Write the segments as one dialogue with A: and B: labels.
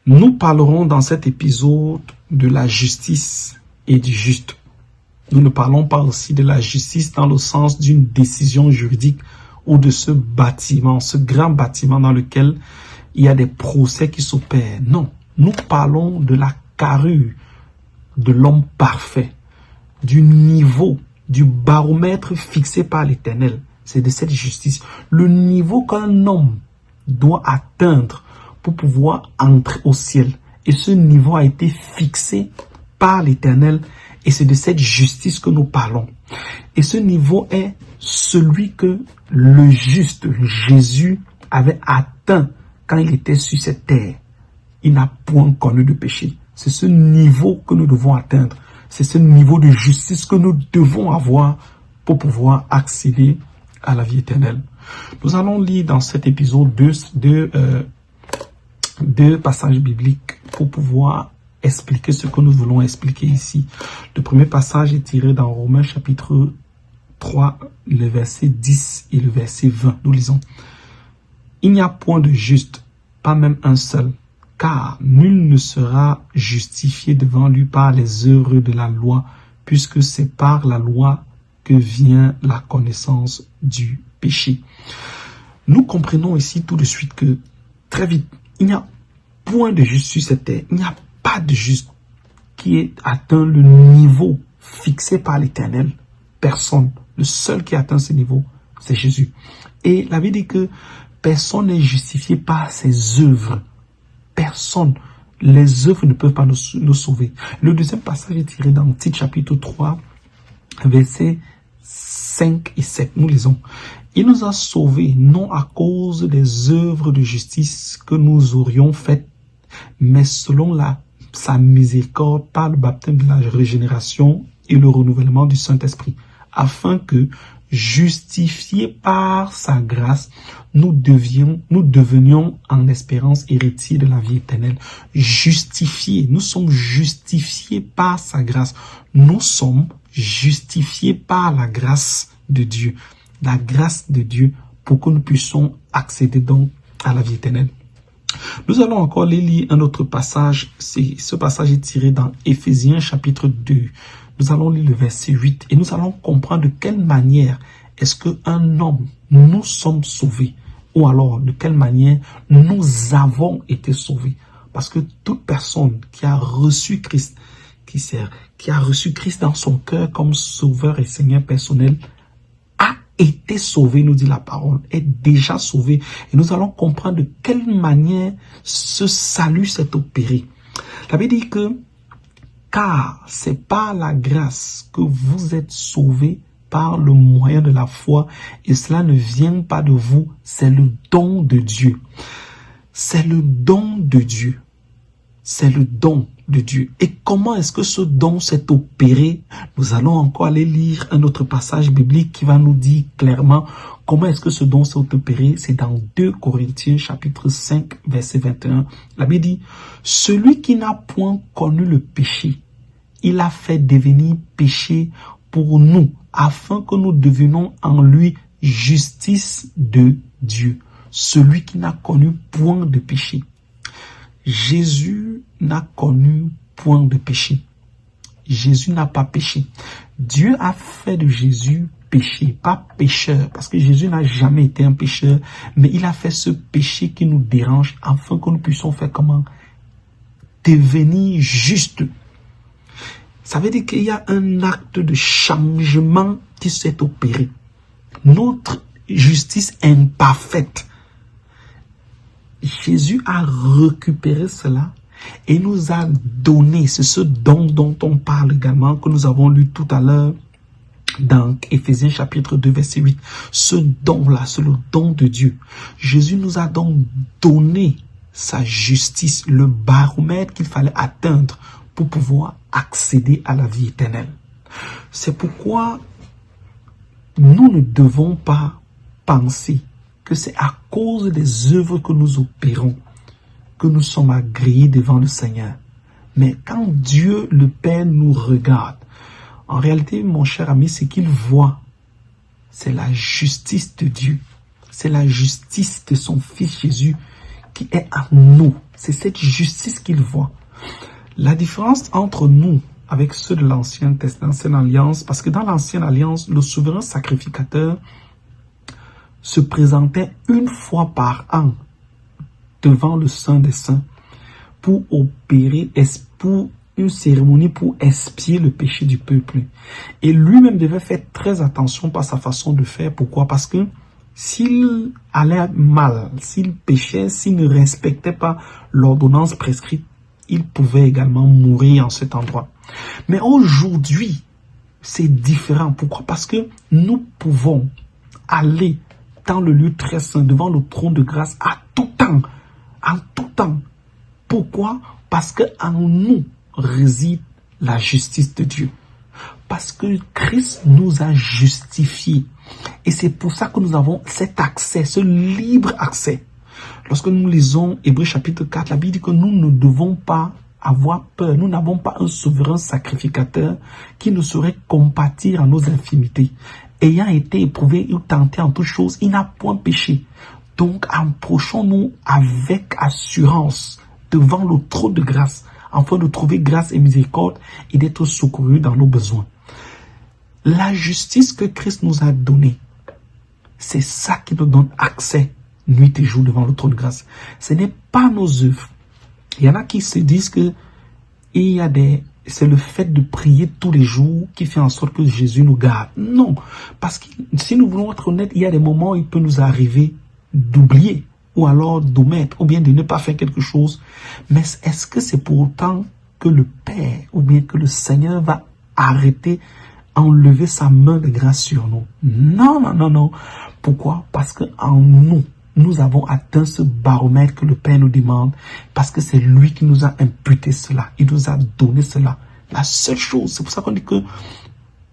A: Nous parlerons dans cet épisode de la justice et du juste. Nous ne parlons pas aussi de la justice dans le sens d'une décision juridique ou de ce bâtiment, ce grand bâtiment dans lequel il y a des procès qui s'opèrent. Non, nous parlons de la carrure de l'homme parfait, du niveau, du baromètre fixé par l'Éternel. C'est de cette justice. Le niveau qu'un homme doit atteindre pour pouvoir entrer au ciel. Et ce niveau a été fixé par l'Éternel. Et c'est de cette justice que nous parlons. Et ce niveau est celui que le juste Jésus avait atteint quand il était sur cette terre. Il n'a point connu de péché. C'est ce niveau que nous devons atteindre. C'est ce niveau de justice que nous devons avoir pour pouvoir accéder à la vie éternelle. Nous allons lire dans cet épisode deux passages bibliques pour pouvoir expliquer ce que nous voulons expliquer ici. Le premier passage est tiré dans Romains chapitre 3, le verset 10 et le verset 20. Nous lisons. Il n'y a point de juste, pas même un seul, car nul ne sera justifié devant lui par les œuvres de la loi, puisque c'est par la loi que vient la connaissance du péché. Nous comprenons ici tout de suite que, très vite, il n'y a point de juste sur cette terre. Il n'y a pas de juste qui ait atteint le niveau fixé par l'Éternel. Personne. Le seul qui atteint ce niveau, c'est Jésus. Et la Bible dit que personne n'est justifié par ses œuvres. Personne. Les œuvres ne peuvent pas nous sauver. Le deuxième passage est tiré dans Tite chapitre 3, versets 5 et 7. Nous lisons. Il nous a sauvés, non à cause des œuvres de justice que nous aurions faites, mais selon sa miséricorde par le baptême de la régénération et le renouvellement du Saint-Esprit, afin que, justifiés par sa grâce, nous devenions en espérance héritiers de la vie éternelle. Justifiés, nous sommes justifiés par sa grâce. Nous sommes justifiés par la grâce de Dieu. La grâce de Dieu pour que nous puissions accéder donc à la vie éternelle. Nous allons encore lire un autre passage. Ce passage est tiré dans Éphésiens chapitre 2. Nous allons lire le verset 8 et nous allons comprendre de quelle manière est-ce qu'un homme, nous sommes sauvés, ou alors de quelle manière nous avons été sauvés. Parce que toute personne qui a reçu Christ, qui a reçu Christ dans son cœur comme sauveur et Seigneur personnel, a été sauvé, nous dit la parole, est déjà sauvé. Et nous allons comprendre de quelle manière ce salut s'est opéré. La Bible dit que, car c'est par la grâce que vous êtes sauvés par le moyen de la foi, et cela ne vient pas de vous, c'est le don de Dieu. C'est le don de Dieu. C'est le don de Dieu. Et comment est-ce que ce don s'est opéré? Nous allons encore aller lire un autre passage biblique qui va nous dire clairement comment est-ce que ce don s'est opéré. C'est dans 2 Corinthiens chapitre 5 verset 21. La Bible dit, celui qui n'a point connu le péché, il a fait devenir péché pour nous, afin que nous devenions en lui justice de Dieu. Celui qui n'a connu point de péché. Jésus n'a connu point de péché. Jésus n'a pas péché. Dieu a fait de Jésus péché, pas pécheur, parce que Jésus n'a jamais été un pécheur, mais il a fait ce péché qui nous dérange afin que nous puissions faire comment? Devenir juste. Ça veut dire qu'il y a un acte de changement qui s'est opéré. Notre justice imparfaite, Jésus a récupéré cela et nous a donné, c'est ce don dont on parle également, que nous avons lu tout à l'heure dans Éphésiens chapitre 2 verset 8. Ce don-là, c'est le don de Dieu. Jésus nous a donc donné sa justice, le baromètre qu'il fallait atteindre pour pouvoir accéder à la vie éternelle. C'est pourquoi nous ne devons pas penser que c'est à cause des œuvres que nous opérons que nous sommes agréés devant le Seigneur. Mais quand Dieu le Père nous regarde, en réalité, mon cher ami, ce qu'il voit, c'est la justice de Dieu. C'est la justice de son Fils Jésus qui est en nous. C'est cette justice qu'il voit. La différence entre nous avec ceux de l'Ancienne Alliance, parce que dans l'Ancienne Alliance, le souverain sacrificateur se présentait une fois par an devant le Saint des Saints pour opérer, pour une cérémonie pour expier le péché du peuple. Et lui-même devait faire très attention par sa façon de faire. Pourquoi? Parce que s'il allait mal, s'il péchait, s'il ne respectait pas l'ordonnance prescrite, il pouvait également mourir en cet endroit. Mais aujourd'hui, c'est différent. Pourquoi? Parce que nous pouvons aller dans le lieu très saint, devant le trône de grâce, à tout temps. En tout temps. Pourquoi? Parce qu'en nous réside la justice de Dieu. Parce que Christ nous a justifiés. Et c'est pour ça que nous avons cet accès, ce libre accès. Lorsque nous lisons Hébreux chapitre 4, la Bible dit que nous ne devons pas avoir peur. Nous n'avons pas un souverain sacrificateur qui ne saurait compatir à nos infimités. Ayant été éprouvé ou tenté en toutes choses, il n'a point péché. Donc, approchons-nous avec assurance devant le trône de grâce, afin de trouver grâce et miséricorde et d'être secourus dans nos besoins. La justice que Christ nous a donnée, c'est ça qui nous donne accès nuit et jour devant le trône de grâce. Ce n'est pas nos œuvres. Il y en a qui se disent que c'est le fait de prier tous les jours qui fait en sorte que Jésus nous garde. Non, parce que si nous voulons être honnêtes, il y a des moments où il peut nous arriver d'oublier ou alors d'omettre ou bien de ne pas faire quelque chose. Mais est-ce que c'est pour autant que le Père ou bien que le Seigneur va arrêter, enlever sa main de grâce sur nous? Non, non, non, non. Pourquoi? Parce qu'en nous, nous avons atteint ce baromètre que le Père nous demande, parce que c'est lui qui nous a imputé cela. Il nous a donné cela. La seule chose, c'est pour ça qu'on dit que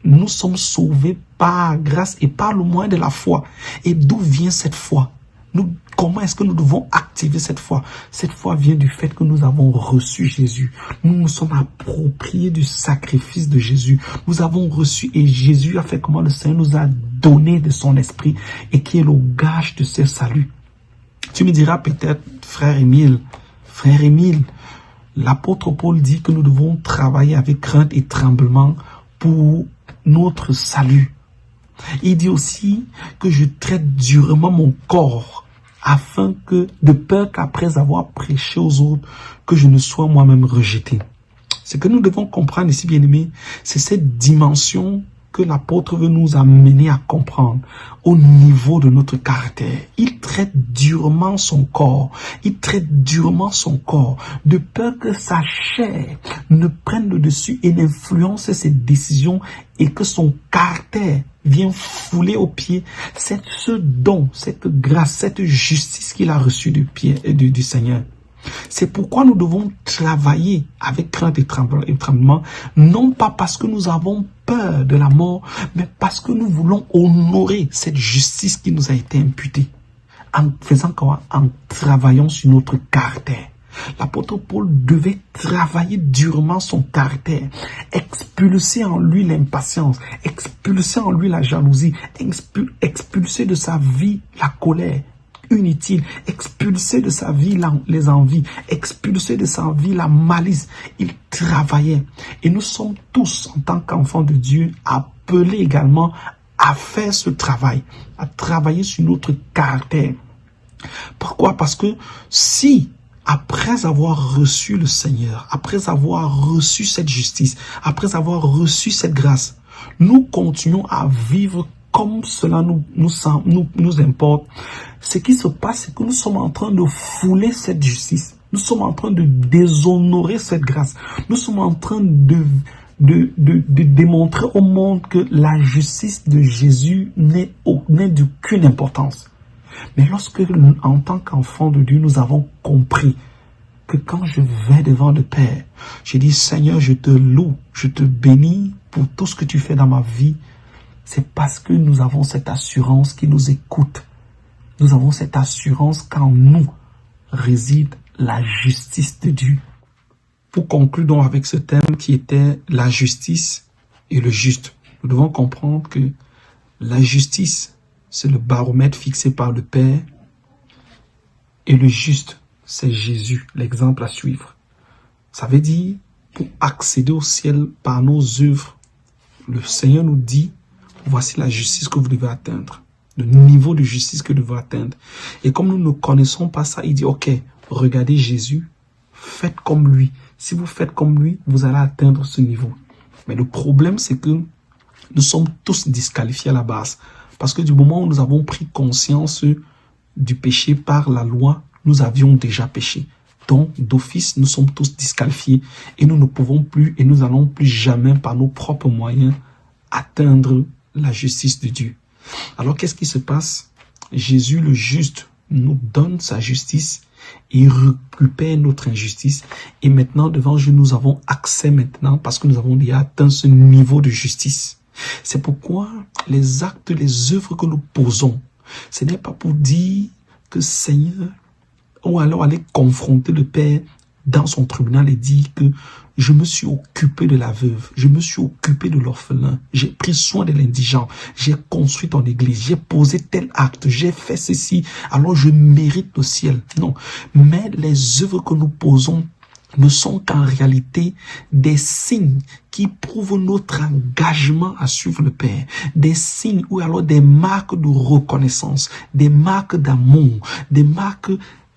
A: nous sommes sauvés par grâce et par le moyen de la foi. Et d'où vient cette foi? Comment est-ce que nous devons activer cette foi? Cette foi vient du fait que nous avons reçu Jésus. Nous nous sommes appropriés du sacrifice de Jésus. Nous avons reçu et Jésus a fait comment? Le Seigneur nous a donné de son esprit et qui est le gage de ce salut. Tu me diras peut-être, frère Émile, l'apôtre Paul dit que nous devons travailler avec crainte et tremblement pour notre salut. Il dit aussi que je traite durement mon corps afin que, de peur qu'après avoir prêché aux autres, que je ne sois moi-même rejeté. Ce que nous devons comprendre ici, bien-aimés, c'est cette dimension que l'apôtre veut nous amener à comprendre au niveau de notre caractère. Il traite durement son corps. Il traite durement son corps de peur que sa chair ne prenne le dessus et n'influence ses décisions et que son caractère vienne fouler aux pieds ce don, cette grâce, cette justice qu'il a reçue du Seigneur. C'est pourquoi nous devons travailler avec crainte et tremblement, non pas parce que nous avons peur de la mort, mais parce que nous voulons honorer cette justice qui nous a été imputée. En faisant quoi? En travaillant sur notre caractère. L'apôtre Paul devait travailler durement son caractère, expulser en lui l'impatience, expulser en lui la jalousie, expulser de sa vie la colère inutile, expulser de sa vie les envies, expulser de sa vie la malice. Il travaillait. Et nous sommes tous, en tant qu'enfants de Dieu, appelés également à faire ce travail, à travailler sur notre caractère. Pourquoi? Parce que si, après avoir reçu le Seigneur, après avoir reçu cette justice, après avoir reçu cette grâce, nous continuons à vivre comme cela nous importe, ce qui se passe, c'est que nous sommes en train de fouler cette justice. Nous sommes en train de déshonorer cette grâce. Nous sommes en train de démontrer au monde que la justice de Jésus n'est d'aucune importance. Mais lorsque, en tant qu'enfant de Dieu, nous avons compris que quand je vais devant le Père, je dis, Seigneur, je te loue, je te bénis pour tout ce que tu fais dans ma vie. C'est parce que nous avons cette assurance qui nous écoute. Nous avons cette assurance qu'en nous réside la justice de Dieu. Pour conclure donc avec ce thème qui était la justice et le juste, nous devons comprendre que la justice, c'est le baromètre fixé par le Père, et le juste, c'est Jésus, l'exemple à suivre. Ça veut dire, pour accéder au ciel par nos œuvres, le Seigneur nous dit, voici la justice que vous devez atteindre, le niveau de justice que vous devez atteindre. Et comme nous ne connaissons pas ça, il dit, ok, regardez Jésus, faites comme lui. Si vous faites comme lui, vous allez atteindre ce niveau. Mais le problème, c'est que nous sommes tous disqualifiés à la base. Parce que du moment où nous avons pris conscience du péché par la loi, nous avions déjà péché. Donc, d'office, nous sommes tous disqualifiés et nous ne pouvons plus et nous n'allons plus jamais par nos propres moyens atteindre la justice de Dieu. Alors, qu'est-ce qui se passe? Jésus, le juste, nous donne sa justice et récupère notre injustice. Et maintenant, devant Dieu, nous avons accès maintenant parce que nous avons déjà atteint ce niveau de justice. C'est pourquoi les actes, les œuvres que nous posons, ce n'est pas pour dire que Seigneur, ou alors aller confronter le Père dans son tribunal et dire que je me suis occupé de la veuve, je me suis occupé de l'orphelin, j'ai pris soin de l'indigent, j'ai construit ton église, j'ai posé tel acte, j'ai fait ceci, alors je mérite le ciel. Non, mais les œuvres que nous posons ne sont qu'en réalité des signes qui prouvent notre engagement à suivre le Père, des signes ou alors des marques de reconnaissance, des marques d'amour, des marques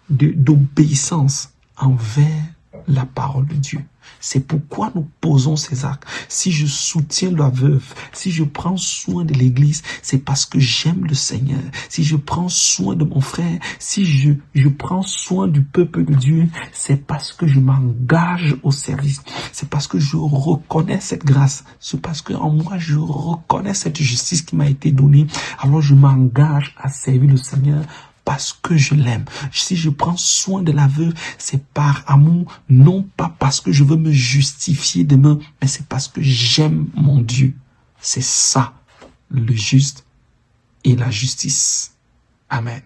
A: d'obéissance envers la parole de Dieu. C'est pourquoi nous posons ces actes. Si je soutiens la veuve, si je prends soin de l'église, c'est parce que j'aime le Seigneur. Si je prends soin de mon frère, si je prends soin du peuple de Dieu, c'est parce que je m'engage au service. C'est parce que je reconnais cette grâce. C'est parce que en moi, je reconnais cette justice qui m'a été donnée. Alors je m'engage à servir le Seigneur parce que je l'aime. Si je prends soin de la veuve, c'est par amour, non pas parce que je veux me justifier demain, mais c'est parce que j'aime mon Dieu. C'est ça, le juste et la justice. Amen.